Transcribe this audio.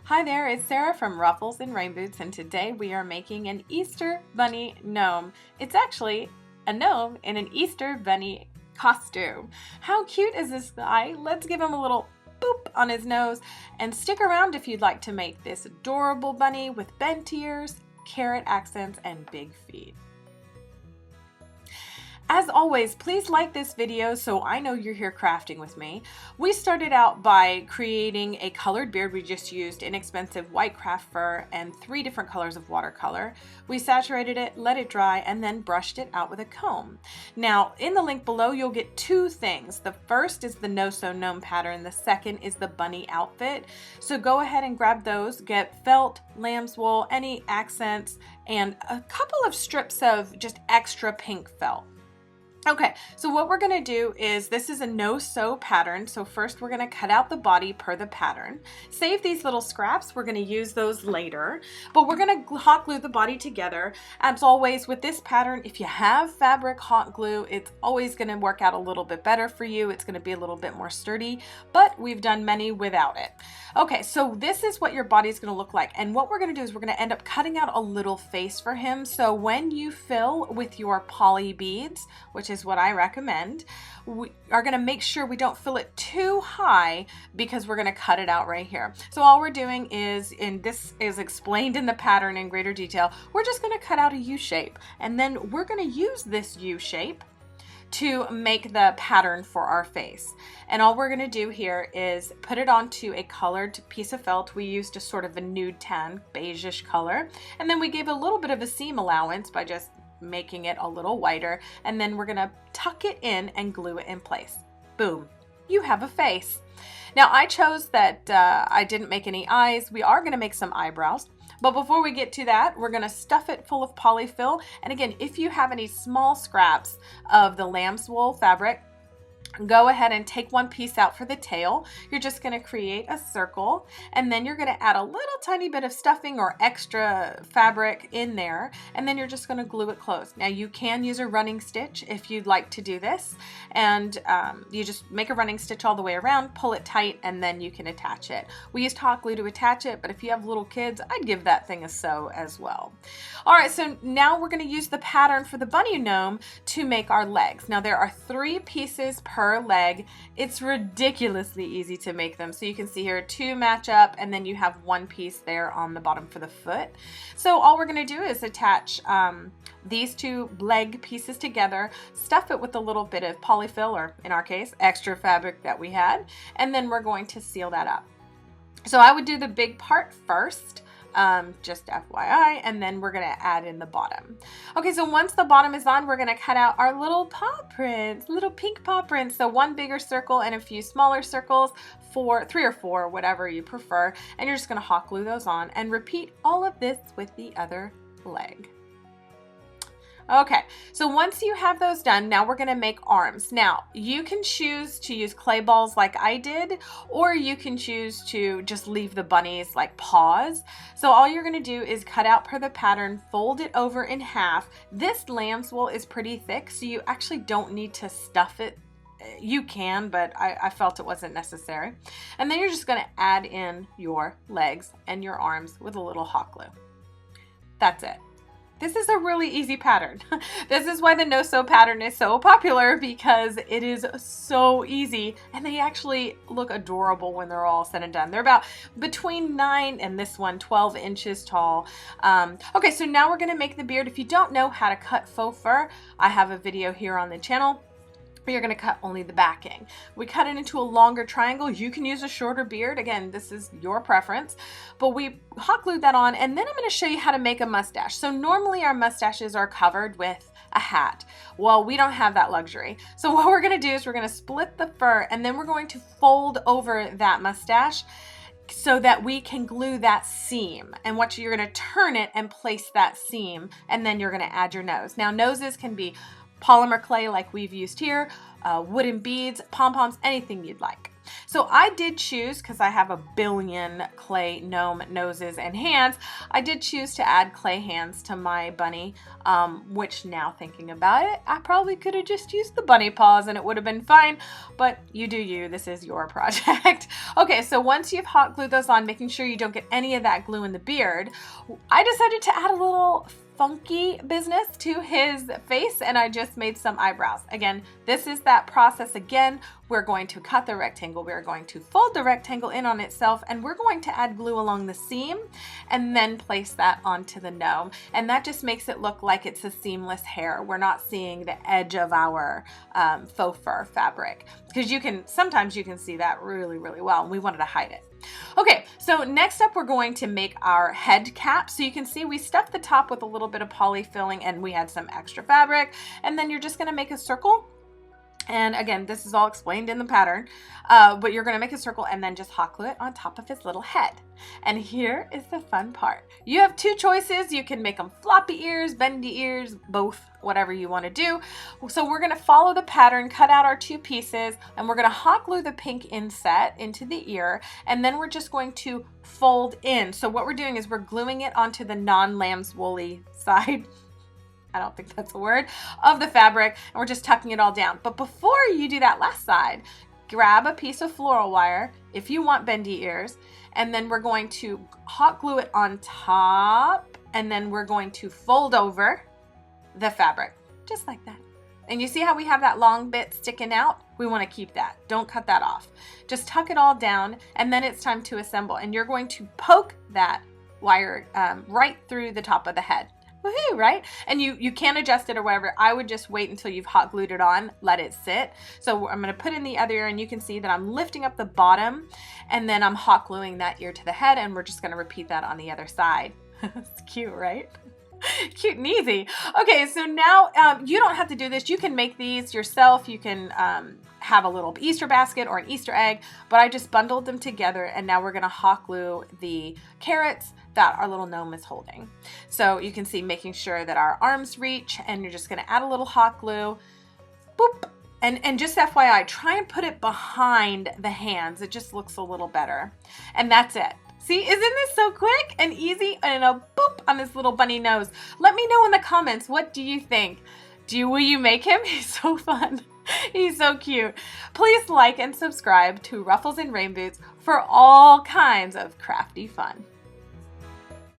Hi there, it's Sarah from Ruffles and Rainboots, and today we are making an Easter Bunny gnome. It's actually a gnome in an Easter Bunny costume. How cute is this guy? Let's give him a little boop on his nose, and stick around if you'd like to make this adorable bunny with bent ears, carrot accents, and big feet. As always, please like this video so I know you're here crafting with me. We started out by creating a colored beard. We just used inexpensive white craft fur and 3 different colors of watercolor. We saturated it, let it dry, and then brushed it out with a comb. Now, in the link below, you'll get 2 things. The first is the no-sew-gnome pattern. The second is the bunny outfit. So go ahead and grab those. Get felt, lamb's wool, any accents, and a couple of strips of just extra pink felt. Okay, so what we're going to do is, this is a no-sew pattern, so first we're going to cut out the body per the pattern. Save these little scraps, we're going to use those later, but we're going to hot glue the body together. As always with this pattern, if you have fabric hot glue, it's always going to work out a little bit better for you. It's going to be a little bit more sturdy, but we've done many without it. Okay, so this is what your body is going to look like, and what we're going to do is we're going to end up cutting out a little face for him. So when you fill with your poly beads, which is what I recommend, we are going to make sure we don't fill it too high because we're going to cut it out right here. So all we're doing is, and this is explained in the pattern in greater detail, we're just going to cut out a U shape, and then we're going to use this U shape to make the pattern for our face. And all we're going to do here is put it onto a colored piece of felt. We used a sort of a nude tan, beigeish color, and then we gave a little bit of a seam allowance by just making it a little whiter, and then we're going to tuck it in and glue it in place. Boom, you have a face. Now I chose that I didn't make any eyes. We are going to make some eyebrows, but before we get to that, we're going to stuff it full of polyfill. And again, if you have any small scraps of the lamb's wool fabric, go ahead and take one piece out for the tail. You're just going to create a circle, and then you're going to add a little tiny bit of stuffing or extra fabric in there, and then you're just going to glue it closed. Now you can use a running stitch if you'd like to do this, and you just make a running stitch all the way around, pull it tight, and then you can attach it. We used hot glue to attach it, but if you have little kids, I'd give that thing a sew as well. All right, so now we're going to use the pattern for the bunny gnome to make our legs. Now there are 3 pieces per leg. It's ridiculously easy to make them. So you can see here 2 match up, and then you have 1 piece there on the bottom for the foot. So all we're going to do is attach these 2 leg pieces together, stuff it with a little bit of polyfill, or in our case, extra fabric that we had, and then we're going to seal that up. So I would do the big part first. Just FYI, and then we're going to add in the bottom. Okay, so once the bottom is on, we're going to cut out our little paw prints, little pink paw prints. So 1 bigger circle and a few smaller circles, 3 or 4, whatever you prefer, and you're just going to hot glue those on and repeat all of this with the other leg. Okay, so once you have those done, now we're going to make arms. Now, you can choose to use clay balls like I did, or you can choose to just leave the bunny's like paws. So all you're going to do is cut out per the pattern, fold it over in half. This lamb's wool is pretty thick, so you actually don't need to stuff it. You can, but I felt it wasn't necessary. And then you're just going to add in your legs and your arms with a little hot glue. That's it. This is a really easy pattern. This is why the no-sew pattern is so popular, because it is so easy, and they actually look adorable when they're all said and done. They're about between 9 and this one 12 inches tall. Okay, so now we're going to make the beard. If you don't know how to cut faux fur, I have a video here on the channel. You're going to cut only the backing. We cut it into a longer triangle. You can use a shorter beard. Again, this is your preference, but we hot glued that on, and then I'm going to show you how to make a mustache. So normally our mustaches are covered with a hat. Well, we don't have that luxury. So what we're going to do is we're going to split the fur, and then we're going to fold over that mustache so that we can glue that seam. And what you're going to turn it and place that seam, and then you're going to add your nose. Now noses can be polymer clay like we've used here, wooden beads, pom-poms, anything you'd like. So I did choose, because I have a billion clay gnome noses and hands, I did choose to add clay hands to my bunny, which now thinking about it, I probably could have just used the bunny paws and it would have been fine, but you do you, this is your project. Okay, so once you've hot glued those on, making sure you don't get any of that glue in the beard, I decided to add a little funky business to his face, and I just made some eyebrows. Again, this is that process again. We're going to cut the rectangle, we're going to fold the rectangle in on itself, and we're going to add glue along the seam and then place that onto the gnome. And that just makes it look like it's a seamless hair. We're not seeing the edge of our faux fur fabric, because sometimes you can see that really, really well, and we wanted to hide it. Okay, so next up we're going to make our head cap. So you can see we stuffed the top with a little bit of poly filling and we had some extra fabric, and then you're just going to make a circle. And again, this is all explained in the pattern, but you're going to make a circle and then just hot glue it on top of his little head. And here is the fun part. You have two choices. You can make them floppy ears, bendy ears, both, whatever you want to do. So we're going to follow the pattern, cut out our two pieces, and we're going to hot glue the pink inset into the ear, and then we're just going to fold in. So what we're doing is we're gluing it onto the non-lamb's woolly side. I don't think that's a word, of the fabric, and we're just tucking it all down. But before you do that last side, grab a piece of floral wire if you want bendy ears, and then we're going to hot glue it on top, and then we're going to fold over the fabric, just like that. And you see how we have that long bit sticking out? We want to keep that. Don't cut that off. Just tuck it all down, and then it's time to assemble. And you're going to poke that wire right through the top of the head. Woohoo, right? And you can adjust it or whatever. I would just wait until you've hot glued it on, let it sit. So I'm going to put in the other ear, and you can see that I'm lifting up the bottom, and then I'm hot gluing that ear to the head, and we're just going to repeat that on the other side. It's cute, right? Cute and easy. Okay, so now you don't have to do this. You can make these yourself. You can have a little Easter basket or an Easter egg, but I just bundled them together, and now we're going to hot glue the carrots that our little gnome is holding. So you can see, making sure that our arms reach, and you're just going to add a little hot glue. Boop. And just FYI, try and put it behind the hands. It just looks a little better. And that's it. See, isn't this so quick and easy? And a boop on this little bunny nose. Let me know in the comments, what do you think? Will you make him? He's so fun. He's so cute. Please like and subscribe to Ruffles and Rain Boots for all kinds of crafty fun.